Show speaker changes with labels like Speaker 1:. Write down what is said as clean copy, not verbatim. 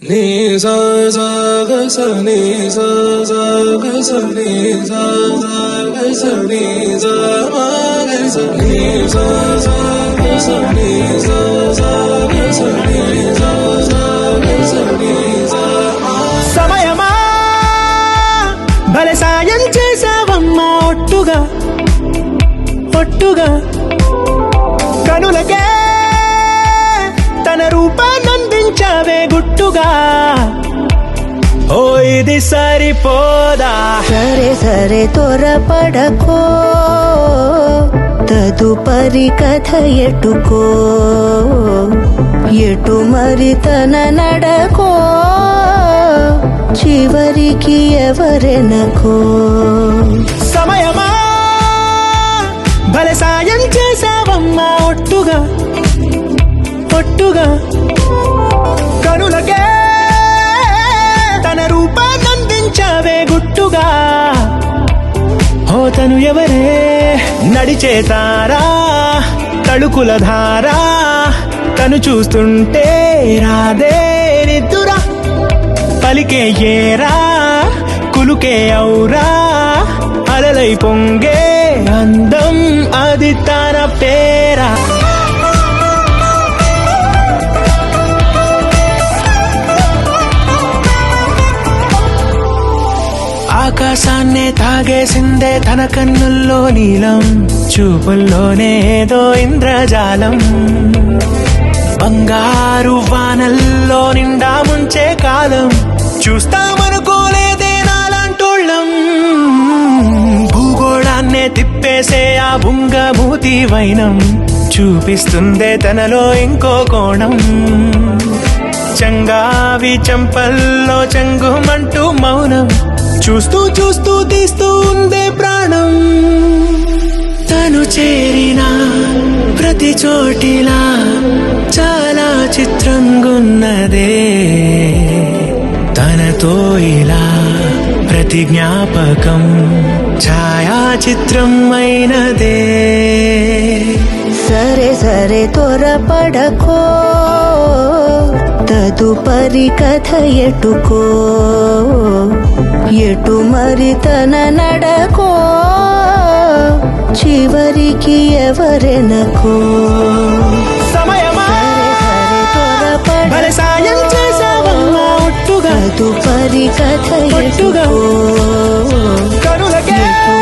Speaker 1: నీ సా సా గ స నీ సా సా గ స నీ సా సా గ స నీ సా మా గ స నీ సా సా గ స నీ సా సా గ స నీ సా సా గ స నీ సా మా.
Speaker 2: సమయమా భలే సాయం చేసావమ్మా ఒట్టుగా ఒట్టుగా కనులకే తన రూపాన్నందించావే గుట్టుగా. ఓ ఇది సరిపోదా,
Speaker 3: సరే సరే త్వరపడకో, తదుపరి కథ ఎటుకో, ఎటు మరి తన నడకో, చివరికి ఎవరెనకో.
Speaker 2: సమయమా భలే సాయం చేసావమ్మా ఒట్టుగా ఒట్టుగా కనులకే తన రూపాన్నందించావే గుట్టుగా. ఓ తను ఎవరే నడిచే తారా, తళుకుల ధారా, తను చూస్తుంటే రాదే నిద్దురా, పలికే ఏరా కులుకే ఔరా, అలలై పొంగే అందం అది తన పేరా. ఆకాశాన్నే తాగేసిందే తన కన్నుల్లో నీలం, చూపుల్లోనే ఏదో ఇంద్రజాలం, బంగారు వానల్లో నిండా ముంచే కాలం, చూస్తామనుకోలేదే నాలాంటోళ్ళం. భూగోళాన్నే తిప్పేసే ఆ బుంగమూతి వైనం, చూపిస్తుందే తనలో ఇంకో కోణం, చంగావి చంపల్లో చంగుమంటూ మౌనం, చూస్తూ చూస్తూ తీస్తూ ఉందే ప్రాణం. తను చేరిన ప్రతి చోటిలా చాలా చిత్రంగున్నదే, తనతో ఇలా ప్రతి జ్ఞాపకం ఛాయాచిత్రం అయినదే.
Speaker 3: సరే సరే త్వరపడకో, తదుపరి కథ ఎటుకో, ఎటు మరి తన నడకో, చివరికి ఎవరెనకో.
Speaker 2: సమయమా
Speaker 3: సరే సరే
Speaker 2: భలే సాయం చేసావమ్మా ఒట్టుగా
Speaker 3: తదుపరి కథ
Speaker 2: ఒట్టుగా
Speaker 3: ఎటుకో,
Speaker 2: కనులకే
Speaker 3: ఎటు